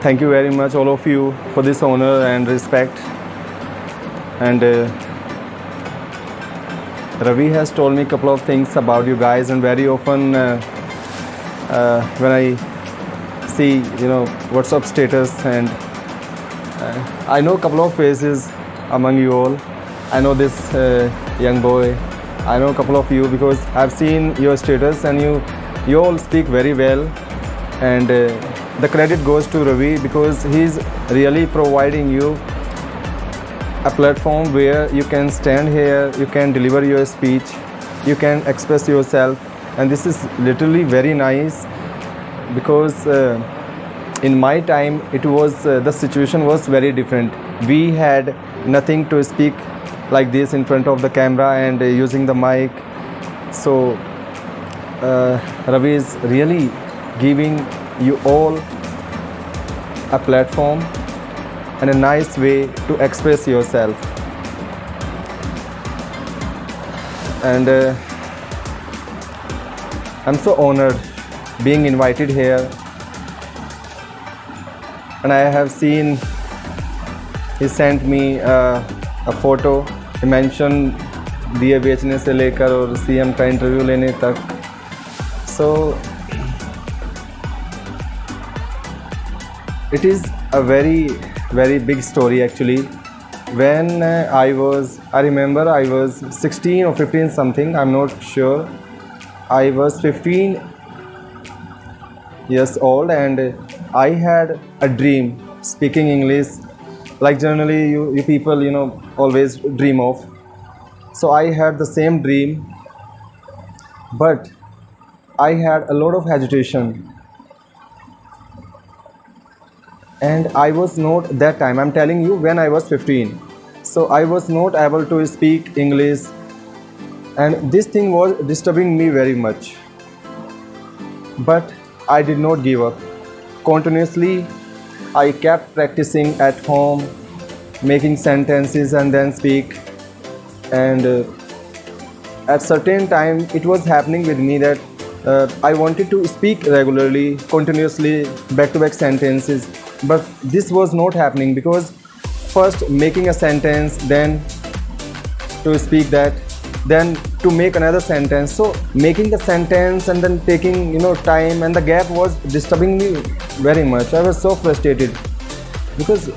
thank you very much, all of you, for this honor and respect. And Ravi has told me a couple of things about you guys, and very often when I see, WhatsApp status, and I know a couple of faces among you all. I know this young boy. I know a couple of you because I've seen your status, and you all speak very well. And the credit goes to Ravi because he's really providing you a platform where you can stand here, you can deliver your speech, you can express yourself. And this is literally very nice because in my time it was the situation was very different. We had nothing to speak like this in front of the camera and using the mic. So Ravi is really giving you all a platform and a nice way to express yourself. And I'm so honored being invited here. And I have seen he sent me a photo. He mentioned दिए बेचने से लेकर और CM का interview लेने तक. So it is a very big story actually. When I remember I was 16 or 15 something, I'm not sure. I was 15 years old and I had a dream speaking English like generally you people always dream of. So I had the same dream, but I had a lot of hesitation. And I was not that time, I'm telling you, when I was 15. So I was not able to speak English, and this thing was disturbing me very much. But I did not give up. Continuously, I kept practicing at home, making sentences and then speak. And at certain time, it was happening with me that I wanted to speak regularly, continuously, back-to-back sentences. But this was not happening because first making a sentence, then to speak that, then to make another sentence. So making the sentence and then taking time, and the gap was disturbing me very much. I was so frustrated because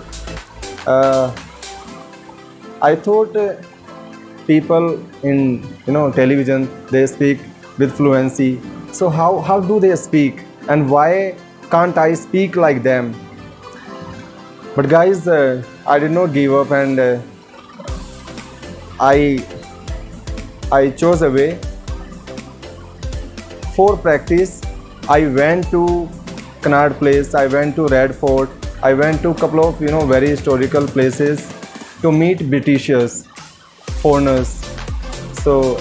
I thought people in television, they speak with fluency. So how do they speak, and why can't I speak like them? But guys, I did not give up, and I chose a way. For practice, I went to Connaught Place, I went to Red Fort, I went to a couple of very historical places to meet Britishers, foreigners. So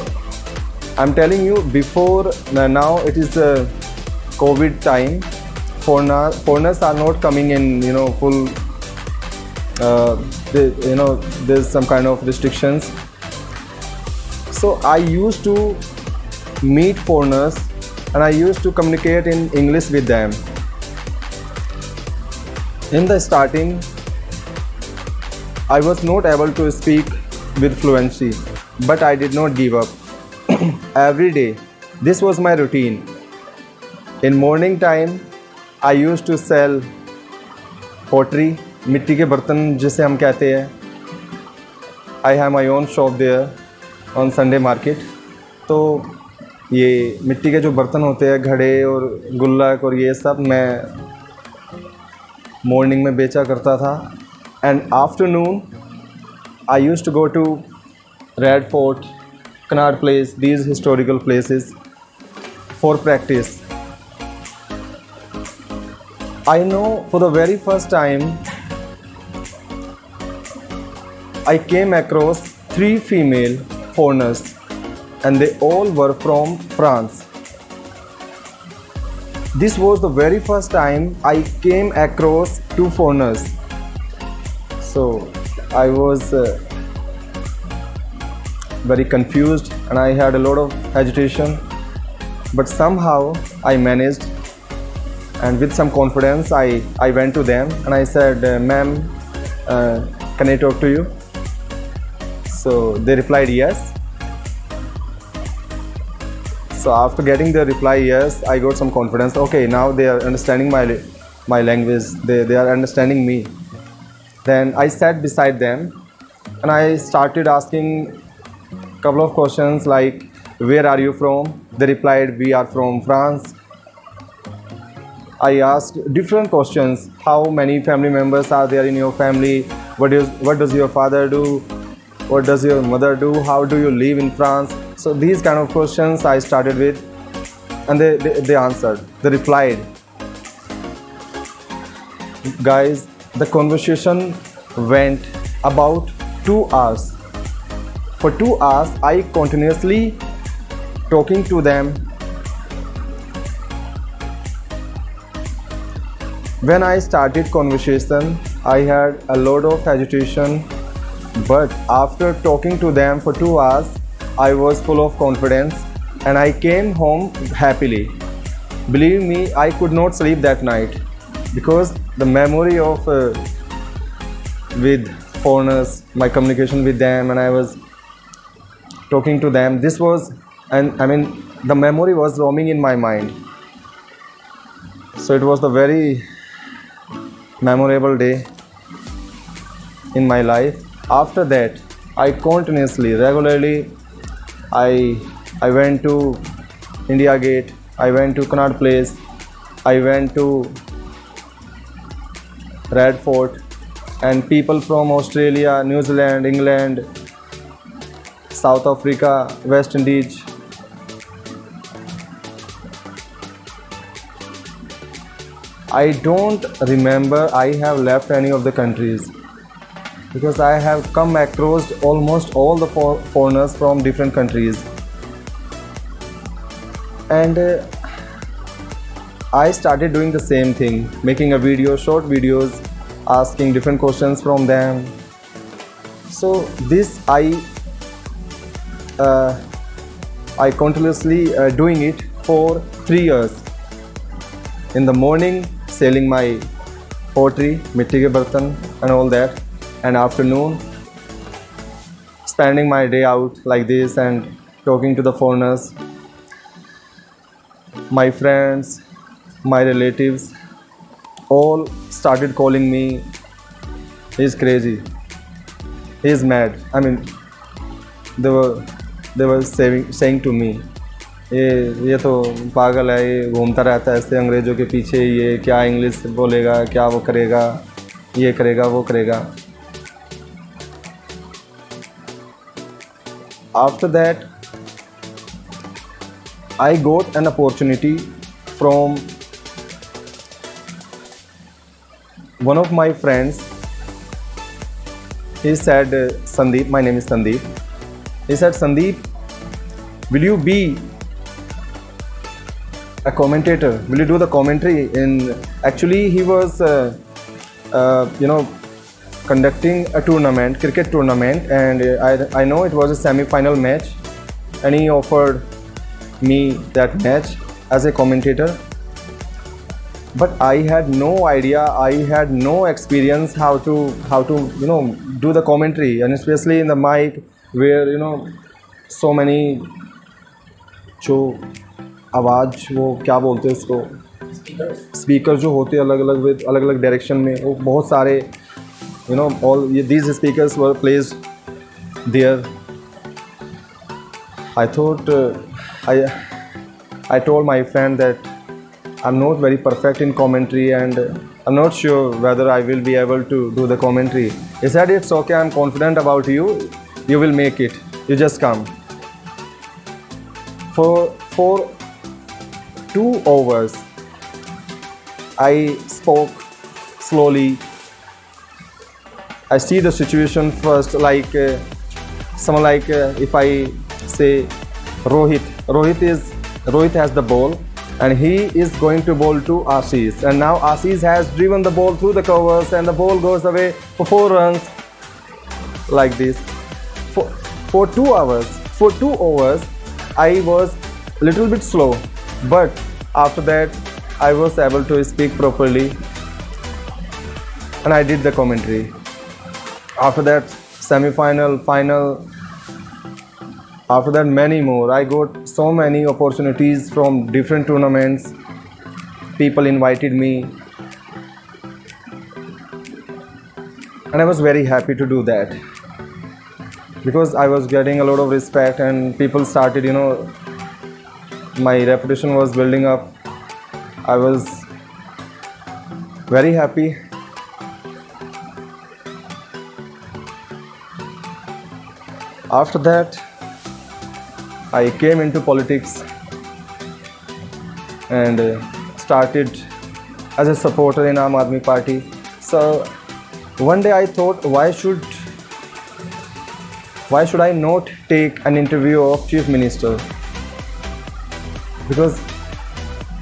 I'm telling you, before now it is the COVID time. Foreigners are not coming in full. There's some kind of restrictions. So I used to meet foreigners and I used to communicate in English with them. In the starting, I was not able to speak with fluency, but I did not give up. Every day, this was my routine. In morning time, I used to sell pottery, मिट्टी के बर्तन जिसे हम कहते हैं. I have my own shop there on Sunday market. तो ये मिट्टी के जो बर्तन होते हैं, घड़े और गुल्लक और ये सब मैं मॉर्निंग में बेचा करता था. And afternoon I used to go to Red Fort, Connaught Place, these historical places for practice. I know for the very first time I came across 3 female foreigners, and they all were from France. This was the very first time I came across 2 foreigners. So I was very confused and I had a lot of agitation, but somehow I managed. and with some confidence I went to them and I said, ma'am, can I talk to you? So they replied yes. So after getting the reply yes, I got some confidence. Okay, now they are understanding my language, they are understanding me. Then I sat beside them and I started asking a couple of questions like, where are you from? They replied, we are from France. I asked different questions. How many family members are there in your family? What does your father do? What does your mother do? How do you live in France? So these kind of questions I started with, and they answered. They replied. Guys, the conversation went about 2 hours. For 2 hours, I continuously talking to them. When I started conversation, I had a lot of agitation, but after talking to them for 2 hours, I was full of confidence and I came home happily. Believe me, I could not sleep that night because the memory of with foreigners, my communication with them, and I was talking to them, this was, and I mean, the memory was roaming in my mind. So it was the very memorable day in my life. After that, I continuously, regularly, I went to India Gate, I went to Connaught Place, I went to Red Fort, and people from Australia, New Zealand, England, South Africa, West Indies, I don't remember I have left any of the countries because I have come across almost all the foreigners from different countries, and I started doing the same thing, making a video, short videos, asking different questions from them. So this I continuously doing it for 3 years. In the morning, selling my pottery, mitti ke bartan and all that, and afternoon spending my day out like this and talking to the foreigners. My friends, my relatives all started calling me, he's crazy, he's mad. I mean, they were saying to me, ये तो पागल है, ये घूमता रहता है ऐसे अंग्रेज़ों के पीछे, ये क्या इंग्लिश बोलेगा, क्या वो करेगा, ये करेगा, वो करेगा. After that, I got an opportunity from one of my friends. He said, Sandeep, my name is Sandeep. He said, Sandeep, will you be a commentator? Will you do the commentary? Actually, he was, conducting a tournament, cricket tournament, and I know it was a semi-final match, and he offered me that match as a commentator. But I had no idea, I had no experience how to do the commentary, and especially in the mic where so many जो आवाज़ वो क्या बोलते हैं इसको, speaker जो होते हैं अलग अलग डायरेक्शन में, वो बहुत सारे all these speakers were placed there. I thought I told my friend that I'm not very perfect in commentary and I'm not sure whether I will be able to do the commentary. He said, it's okay, I'm confident about you, you will make it, you just come. For 2 hours I spoke slowly. I see the situation first, like someone like if I say Rohit has the ball and he is going to bowl to Ashish, and now Ashish has driven the ball through the covers and the ball goes away for 4 runs, like this. For 2 hours, for 2 overs I was a little bit slow, but after that I was able to speak properly and I did the commentary. After that semi-final, final, after that many more. I got so many opportunities from different tournaments. People invited me and I was very happy to do that because I was getting a lot of respect and people started, my reputation was building up. I was very happy. After that, I came into politics and started as a supporter in Aam Aadmi Party. So one day I thought, why should I not take an interview of Chief Minister? Because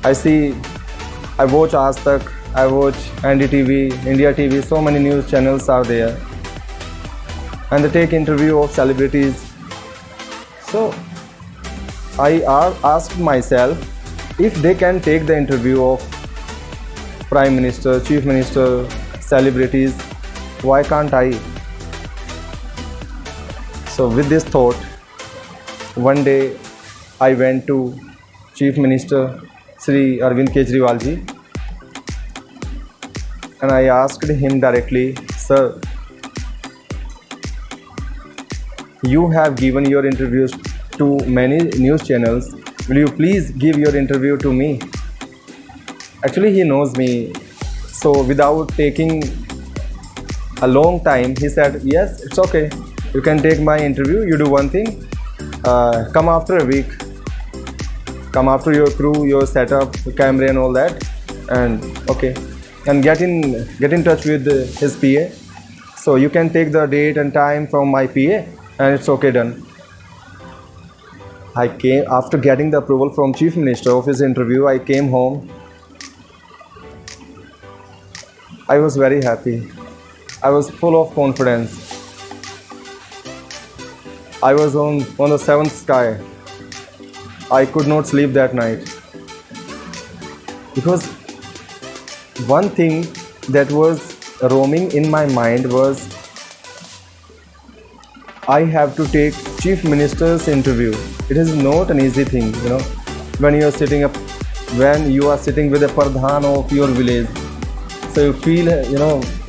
I watch Aaj Tak, I watch NDTV, India TV, so many news channels are there. And they take interview of celebrities. So I asked myself, if they can take the interview of Prime Minister, Chief Minister, celebrities, why can't I? So with this thought, one day I went to Chief Minister Sri Arvind Kejriwal ji and I asked him directly, sir, you have given your interviews to many news channels. Will you please give your interview to me? Actually, he knows me. So without taking a long time, he said, yes, it's okay. You can take my interview. You do one thing. Come after a week. Come after your crew, your setup, camera and all that. And okay. And get in touch with his PA. So you can take the date and time from my PA. And it's okay, done. I came after getting the approval from Chief Minister of his interview. I came home. I was very happy. I was full of confidence. I was on the seventh sky. I could not sleep that night because one thing that was roaming in my mind was, I have to take Chief Minister's interview. It is not an easy thing, when you are sitting with a Pradhan of your village. So you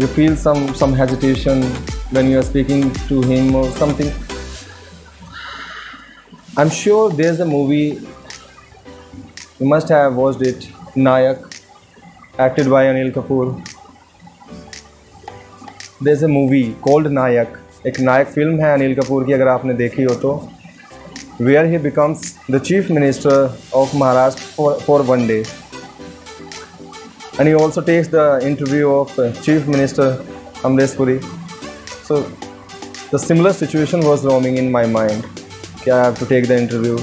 feel some hesitation when you are speaking to him or something. I'm sure there's a movie, you must have watched it, Nayak, acted by Anil Kapoor. There's a movie called Nayak. एक नायक film है अनिल कपूर की, अगर आपने देखी हो तो, where he becomes the Chief Minister of Maharashtra for one day. And he also takes the interview of Chief Minister Amresh Puri. So the similar situation was roaming in my mind. I have to take the interview.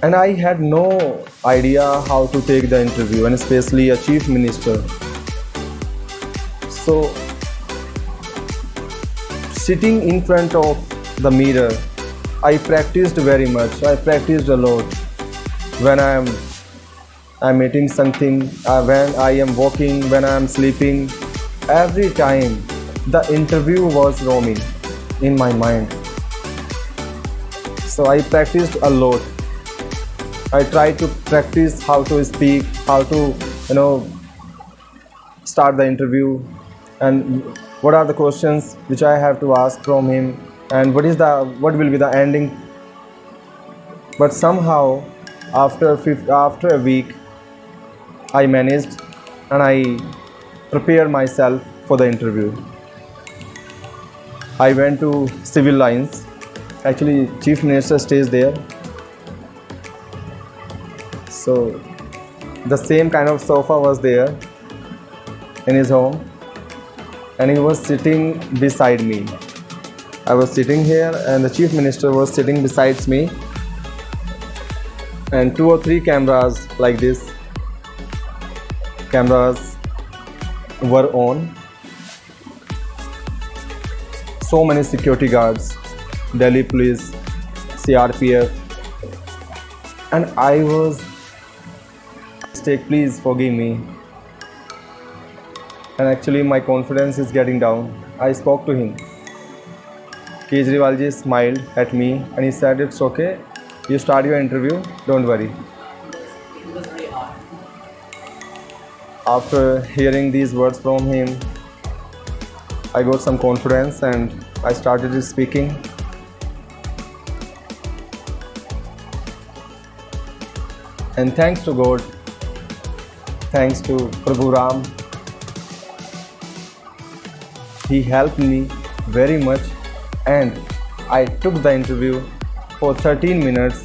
And I had no idea how to take the interview, and especially a Chief Minister. So sitting in front of the mirror, I practiced very much. I practiced a lot. When I'm eating something, when I am walking, when I am sleeping, every time the interview was roaming in my mind. So I practiced a lot. I tried to practice how to speak, how to start the interview, and what are the questions which I have to ask from him, and what will be the ending. But somehow after a week I managed and I prepared myself for the interview. I went to civil lines. Actually, Chief Minister stays there. So the same kind of sofa was there in his home, and he was sitting beside me. I was sitting here and the Chief Minister was sitting beside me, and 2 or 3 cameras like this. Cameras were on. So many security guards, Delhi police, CRPF, and I was mistake, please forgive me. And actually my confidence is getting down. I spoke to him. Kejriwal ji smiled at me and he said, it's okay, you start your interview, don't worry. It was very hard. After hearing these words from him, I got some confidence and I started speaking. And thanks to God, thanks to Prabhu Ram, he helped me very much, and I took the interview for 13 minutes.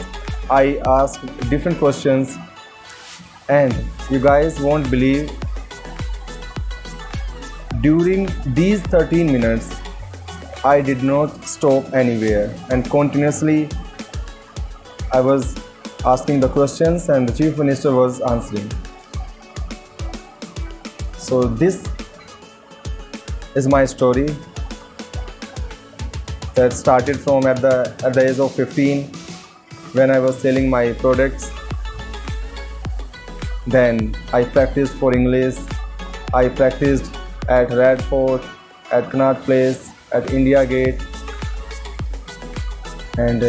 I asked different questions, and you guys won't believe, during these 13 minutes I did not stop anywhere, and continuously I was asking the questions and the Chief Minister was answering. So this is my story that started from at the age of 15 when I was selling my products. Then I practiced for English. I practiced at Red Fort, at Connaught Place, at India Gate. And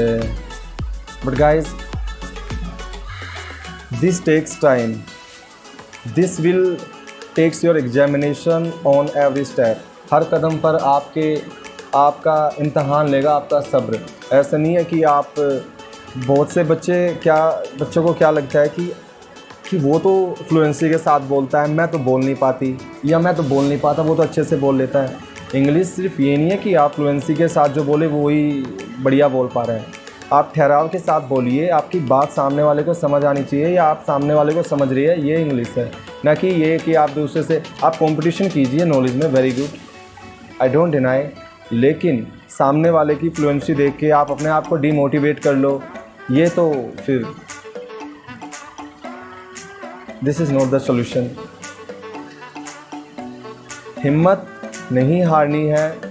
but guys, this takes time. This will takes your examination on every step. हर कदम पर आपका इम्तहान लेगा आपका सब्र. ऐसा नहीं है कि आप बहुत से बच्चों को क्या लगता है कि वो तो फ्लुएंसी के साथ बोलता है, मैं तो बोल नहीं पाती, या मैं तो बोल नहीं पाता, वो तो अच्छे से बोल लेता है. इंग्लिश सिर्फ ये नहीं है कि आप फ्लुएंसी के साथ जो बोले वो ही बढ़िया बोल पा रहे हैं. आप ठहराव के साथ बोलिए, आपकी बात सामने वाले को समझ आनी चाहिए या आप सामने वाले को समझ रही है, ये इंग्लिश है. ना कि ये कि आप दूसरे से आप कंपटीशन कीजिए नॉलेज में, very good, I don't deny, लेकिन सामने वाले की फ्लुएंसी देख के आप अपने आप को डीमोटिवेट कर लो, ये तो फिर this is not the solution. हिम्मत नहीं हारनी है.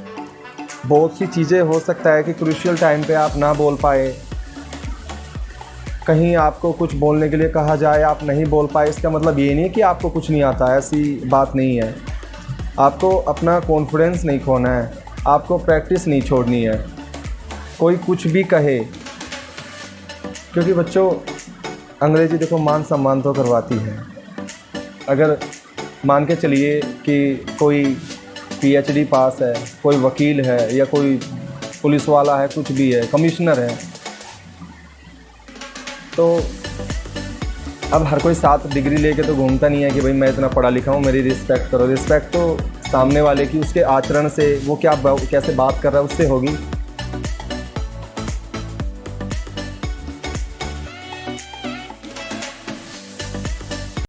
बहुत सी चीज़ें हो सकता है कि क्रूशियल टाइम पे आप ना बोल पाए, कहीं आपको कुछ बोलने के लिए कहा जाए, आप नहीं बोल पाए, इसका मतलब ये नहीं है कि आपको कुछ नहीं आता, ऐसी बात नहीं है. आपको अपना कॉन्फिडेंस नहीं खोना है, आपको प्रैक्टिस नहीं छोड़नी है. कोई कुछ भी कहे, क्योंकि बच्चों अंग्रेज़ी देखो मान सम्मान तो करवाती है. अगर मान के चलिए कि कोई PhD पास है, कोई वकील है, या कोई पुलिस वाला है, कुछ भी है, कमिश्नर है, तो अब हर कोई 7 डिग्री लेके तो घूमता नहीं है कि भाई मैं इतना पढ़ा लिखा हूँ, मेरी रिस्पेक्ट करो. रिस्पेक्ट तो सामने वाले की उसके आचरण से, वो कैसे बात कर रहा है उससे होगी.